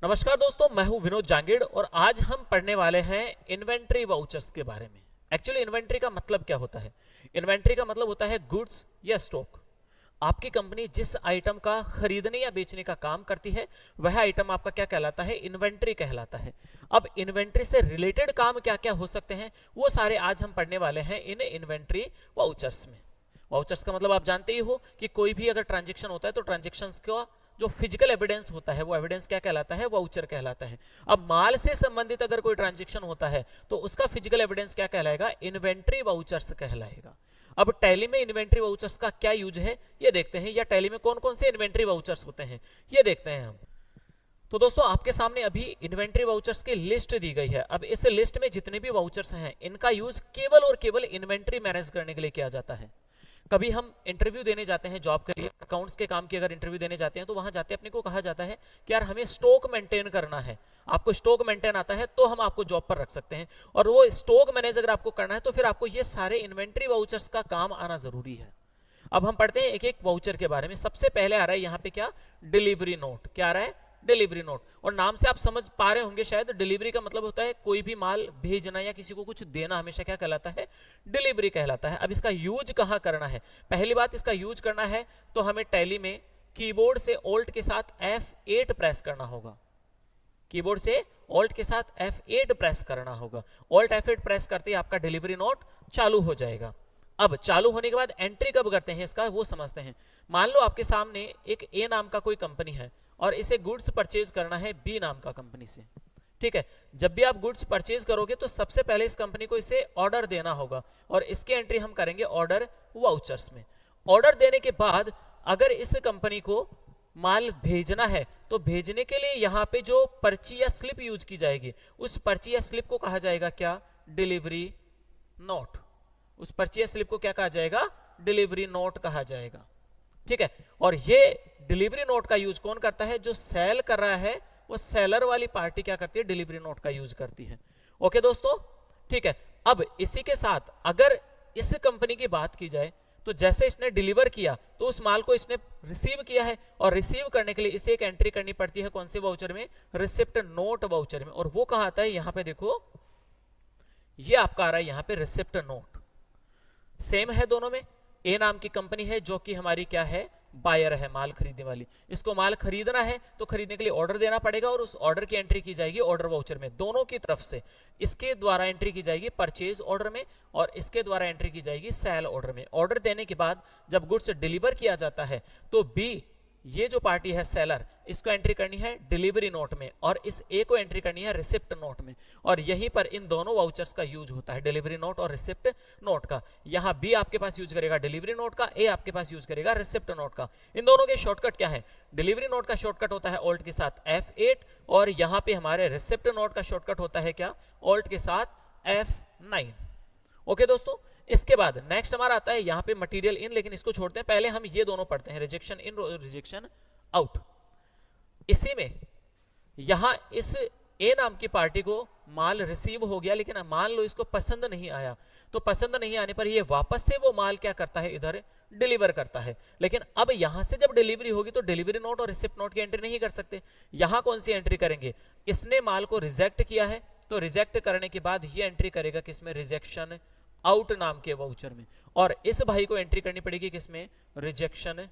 नमस्कार दोस्तों, मैं हूं विनोद जांगिड़ और आज हम पढ़ने वाले हैं इन्वेंट्री वाउचर्स के बारे में। एक्चुअली इन्वेंट्री का मतलब क्या होता है? इन्वेंट्री का मतलब होता है गुड्स या स्टॉक। आपकी कंपनी जिस आइटम का खरीदने या बेचने का काम करती है वह आइटम आपका क्या कहलाता है? इन्वेंट्री कहलाता है। अब इन्वेंट्री से रिलेटेड काम क्या क्या हो सकते हैं वो सारे आज हम पढ़ने वाले हैं इन इन्वेंट्री वाउचर्स में। वाउचर्स का मतलब आप जानते ही हो कि कोई भी अगर ट्रांजेक्शन होता है तो ट्रांजेक्शन का जो फिजिकल एविडेंस होता है वो एविडेंस क्या कहलाता है? वाउचर कहलाता है। अब माल से संबंधित अगर कोई ट्रांजेक्शन होता है तो उसका फिजिकल एविडेंस क्या कहलाएगा? इन्वेंट्री वाउचर्स कहलाएगा। अब टैली में इन्वेंट्री वाउचर्स का क्या यूज है ये देखते हैं, या टैली में कौन कौन से इन्वेंट्री वाउचर्स होते हैं ये देखते हैं हम। तो दोस्तों आपके सामने अभी इन्वेंट्री वाउचर्स की लिस्ट दी गई है। अब इस लिस्ट में जितने भी वाउचर्स हैं इनका यूज केवल और केवल इन्वेंट्री मैनेज करने के लिए किया जाता है। कभी हम इंटरव्यू देने जाते हैं जॉब के लिए, अकाउंट्स के काम की अगर इंटरव्यू देने जाते हैं तो वहां जाते अपने को कहा जाता है कि यार हमें स्टॉक मेंटेन करना है। आपको स्टॉक मेंटेन आता है तो हम आपको जॉब पर रख सकते हैं, और वो स्टॉक मैनेज अगर आपको करना है तो फिर आपको ये सारे इन्वेंट्री वाउचर्स का काम आना जरूरी है। अब हम पढ़ते हैं एक एक वाउचर के बारे में। सबसे पहले आ रहा है यहाँ पे क्या? Delivery note. क्या आ रहा है? Delivery note. और नाम से आप समझ पा रहे होंगे शायद, डिलीवरी का मतलब होता है कोई भी माल भेजना या किसी को कुछ देना, हमेशा क्या कहलाता है? डिलीवरी कहलाता है। अब इसका यूज कहां करना है? पहली बात, इसका यूज करना है तो हमें टैली में कीबोर्ड से ऑल्ट के साथ F8 प्रेस करना होगा। कीबोर्ड से ऑल्ट के साथ F8 प्रेस करना होगा। ऑल्ट F8 प्रेस करते ही आपका डिलीवरी नोट चालू हो जाएगा। अब चालू होने के बाद एंट्री कब करते हैं इसका वो समझते हैं। मान लो आपके सामने एक ए नाम का कोई कंपनी है और इसे गुड्स परचेज करना है बी नाम का कंपनी से। ठीक है, जब भी आप गुड्स परचेज करोगे तो सबसे पहले इस कंपनी को इसे ऑर्डर देना होगा और इसकी एंट्री हम करेंगे ऑर्डर वाउचर्स में। ऑर्डर देने के बाद अगर इस कंपनी को माल भेजना है तो भेजने के लिए यहां पे जो पर्ची या स्लिप यूज की जाएगी उस पर्ची या स्लिप को कहा जाएगा क्या? Delivery note. उस पर्ची या स्लिप को क्या कहा जाएगा? डिलीवरी नोट कहा जाएगा। ठीक है, और ये डिलीवरी नोट का यूज कौन करता है? जो सेल कर रहा है वो सेलर वाली पार्टी क्या करती है? डिलीवरी नोट का यूज करती है। ओके दोस्तों, ठीक है। अब इसी के साथ अगर इस कंपनी की बात की जाए तो जैसे इसने डिलीवर किया तो उस माल को इसने रिसीव किया है, और रिसीव करने के लिए इसे एक एंट्री करनी पड़ती है। कौन से वाउचर में? रिसिप्ट नोट वाउचर में। और वो कहां आता है? यहां पे देखो, ये आपका आ रहा है यहां पे रिसिप्ट नोट। सेम है दोनों में। ए नाम की कंपनी है जो कि हमारी क्या है? बायर है, माल खरीदने वाली। इसको माल खरीदना है तो खरीदने के लिए ऑर्डर देना पड़ेगा और उस ऑर्डर की एंट्री की जाएगी ऑर्डर वाउचर में। दोनों की तरफ से इसके द्वारा एंट्री की जाएगी परचेज ऑर्डर में और इसके द्वारा एंट्री की जाएगी सेल ऑर्डर में। ऑर्डर देने के बाद जब गुड्स डिलीवर किया जाता है तो बी, ये जो पार्टी है सेलर, इसको एंट्री करनी है डिलीवरी नोट में और इस ए को एंट्री करनी है रिसिप्ट नोट में। और यहीं पर इन दोनों वाउचर्स का यूज होता है, डिलीवरी नोट और रिसिप्ट नोट का। यहां बी आपके पास यूज करेगा डिलीवरी नोट का, ए आपके पास यूज करेगा रिसिप्ट नोट का। इन दोनों के शॉर्टकट क्या है? डिलीवरी नोट का शॉर्टकट होता है ऑल्ट के साथ F8 और यहां पे हमारे रिसिप्ट नोट का शॉर्टकट होता है क्या? ऑल्ट के साथ F9। ओके दोस्तों, इसके बाद नेक्स्ट हमारा आता है यहाँ पे मटेरियल इन, लेकिन इसको छोड़ते हैं, पहले हम ये दोनों पढ़ते हैं, रिजेक्शन इन और रिजेक्शन आउट। इसी में यहां इस ए नाम की पार्टी को माल रिसीव हो गया, लेकिन मान लो इसको पसंद नहीं आया, तो पसंद नहीं आने पर ये वापस से वो माल क्या करता है? इधर डिलीवर करता है। लेकिन अब यहां से जब डिलीवरी होगी तो डिलीवरी नोट और रिसिप्ट नोट की एंट्री नहीं कर सकते। यहां कौन सी एंट्री करेंगे? इसने माल को रिजेक्ट किया है तो रिजेक्ट करने के बाद ये एंट्री करेगा किसमें? रिजेक्शन आउट नाम के वाउचर में। और इस भाई को एंट्री करनी पड़ेगी किसमें? रिजेक्शन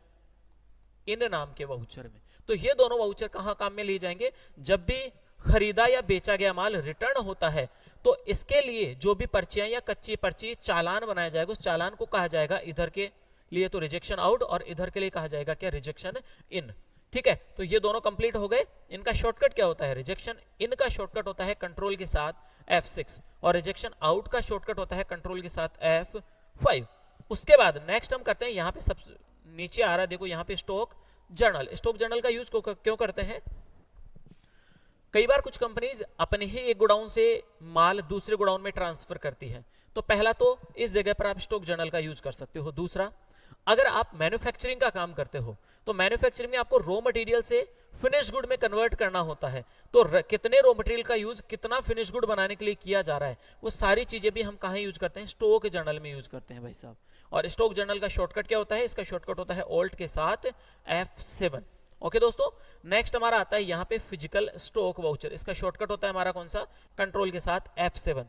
इन नाम के वाउचर में। तो ये दोनों वाउचर कहां काम में लिए जाएंगे? जब भी खरीदा या बेचा गया माल रिटर्न होता है तो इसके लिए जो भी पर्चियां या कच्ची पर्ची चालान बनाया जाएगा उस चालान को कहा जाएगा इधर के लिए तो रिजेक्शन आउट और इधर के लिए कहा जाएगा क्या? रिजेक्शन इन। ठीक है, तो ये दोनों कंप्लीट हो गए। इनका शॉर्टकट क्या होता है? रिजेक्शन इन का शॉर्टकट होता है कंट्रोल के साथ F6 और रिजेक्शन आउट का शॉर्टकट होता है कंट्रोल के साथ F5। उसके बाद नेक्स्ट हम करते हैं, यहां पे सब नीचे आ रहा है देखो, यहां पे स्टॉक जर्नल। स्टॉक जर्नल का यूज क्यों करते हैं? कई बार कुछ कंपनीज अपने ही एक गोडाउन से माल दूसरे गोडाउन में ट्रांसफर करती है, तो पहला तो इस जगह पर आप स्टॉक जर्नल का यूज कर सकते हो। दूसरा, अगर आप मैन्युफैक्चरिंग का काम करते हो तो मैन्युफैक्चरिंग में आपको रॉ मटेरियल से फिनिश गुड में कन्वर्ट करना होता है, तो कितने रॉ मटेरियल का यूज कितना फिनिश गुड बनाने के लिए किया जा रहा है वो सारी चीजें भी हम कहां यूज करते हैं? स्टॉक जर्नल में यूज करते हैं भाई साहब। और स्टॉक जर्नल का शॉर्टकट क्या होता है? इसका शॉर्टकट होता है ऑल्ट के साथ F7। ओके दोस्तों, नेक्स्ट हमारा आता है यहाँ पे फिजिकल स्टॉक वाउचर। इसका शॉर्टकट होता है हमारा कौन सा, कंट्रोल के साथ F7।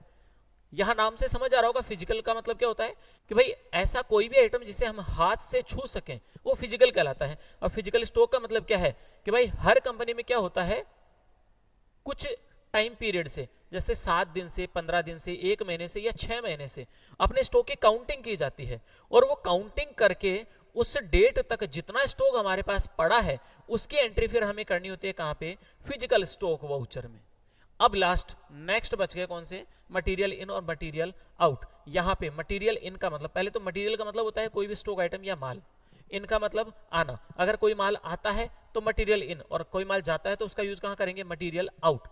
यहां नाम से समझ आ रहा होगा फिजिकल का मतलब क्या होता है कि भाई ऐसा कोई भी आइटम जिसे हम हाथ से छू सकें वो फिजिकल कहलाता है। अब फिजिकल स्टॉक का मतलब क्या है कि भाई हर कंपनी में क्या होता है, कुछ टाइम पीरियड से, जैसे 7 दिन से, 15 दिन से, 1 महीने से या 6 महीने से अपने स्टॉक की काउंटिंग की जाती है, और वो काउंटिंग करके उस डेट तक जितना स्टॉक हमारे पास पड़ा है उसकी एंट्री फिर हमें करनी होती है कहां पे, फिजिकल स्टॉक वाउचर में। अब लास्ट नेक्स्ट बच गए कौन से, मटेरियल इन और मटेरियल आउट। यहां पे मटेरियल इन का मतलब, पहले तो मटेरियल का मतलब होता है कोई भी स्टॉक आइटम या माल, इनका मतलब आना। अगर कोई माल आता है तो मटेरियल इन, और कोई माल जाता है तो उसका यूज कहां करेंगे, मटेरियल आउट।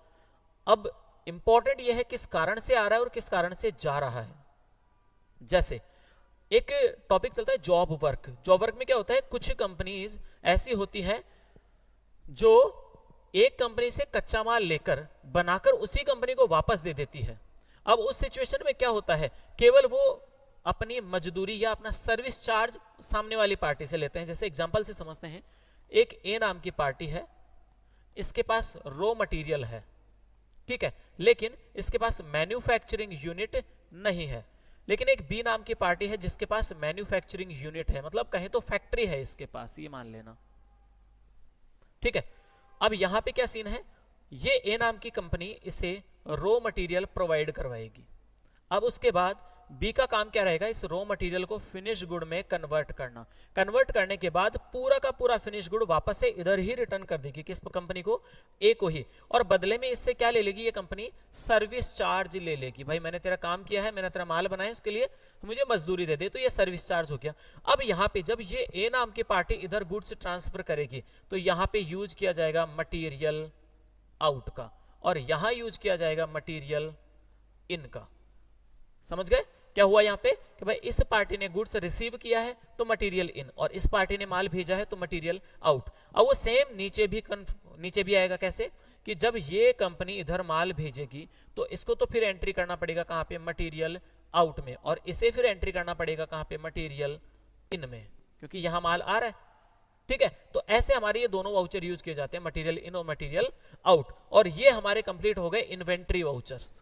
अब इंपॉर्टेंट यह है किस कारण से आ रहा है और किस कारण से जा रहा है। जैसे एक टॉपिक चलता है जॉब वर्क। जॉब वर्क में क्या होता है, कुछ कंपनीज ऐसी होती हैं जो एक कंपनी से कच्चा माल लेकर बनाकर उसी कंपनी को वापस दे देती है। अब उस सिचुएशन में क्या होता है, केवल वो अपनी मजदूरी या अपना सर्विस चार्ज सामने वाली पार्टी से लेते हैं। जैसे एग्जांपल से समझते हैं, एक ए नाम की पार्टी है, इसके पास रॉ मटेरियल है, ठीक है, लेकिन इसके पास मैन्युफैक्चरिंग यूनिट नहीं है। लेकिन एक बी नाम की पार्टी है जिसके पास मैन्युफैक्चरिंग यूनिट है, मतलब कहें तो फैक्ट्री है इसके पास, ये मान लेना, ठीक है। अब यहां पे क्या सीन है, ये ए नाम की कंपनी इसे रॉ मटेरियल प्रोवाइड करवाएगी। अब उसके बाद बी का काम क्या रहेगा, इस रॉ मटेरियल को फिनिश गुड में कन्वर्ट करना। कन्वर्ट करने के बाद पूरा का पूरा फिनिश गुड वापस से इधर ही रिटर्न कर देगी, किस कंपनी को, ए को ही। और बदले में इससे क्या ले लेगी ये कंपनी, सर्विस चार्ज ले लेगी। भाई मैंने तेरा काम किया है, मैंने तेरा माल बनाया, उसके लिए मुझे मजदूरी दे दे, तो ये सर्विस चार्ज हो गया। अब यहाँ पे जब ये ए नाम की पार्टी इधर गुड्स ट्रांसफर करेगी तो यहाँ पे यूज किया जाएगा मटीरियल आउट का, और यहां यूज किया जाएगा मटीरियल इन का। समझ गए क्या हुआ यहाँ पे, कि भाई इस पार्टी ने गुड्स रिसीव किया है तो मटेरियल इन, और इस पार्टी ने माल भेजा है तो मटेरियल आउट। अब वो सेम नीचे भी आएगा, कैसे कि जब ये कंपनी इधर माल भेजेगी तो इसको तो फिर एंट्री करना पड़ेगा कहां पे, मटेरियल आउट में, और इसे फिर एंट्री करना पड़ेगा कहां पे, मटेरियल इन में, क्योंकि यहां माल आ रहा है, ठीक है। तो ऐसे हमारे ये दोनों वाउचर यूज किए जाते हैं, मटेरियल इन और मटेरियल आउट, और ये हमारे कंप्लीट हो गए इन्वेंट्री वाउचर्स।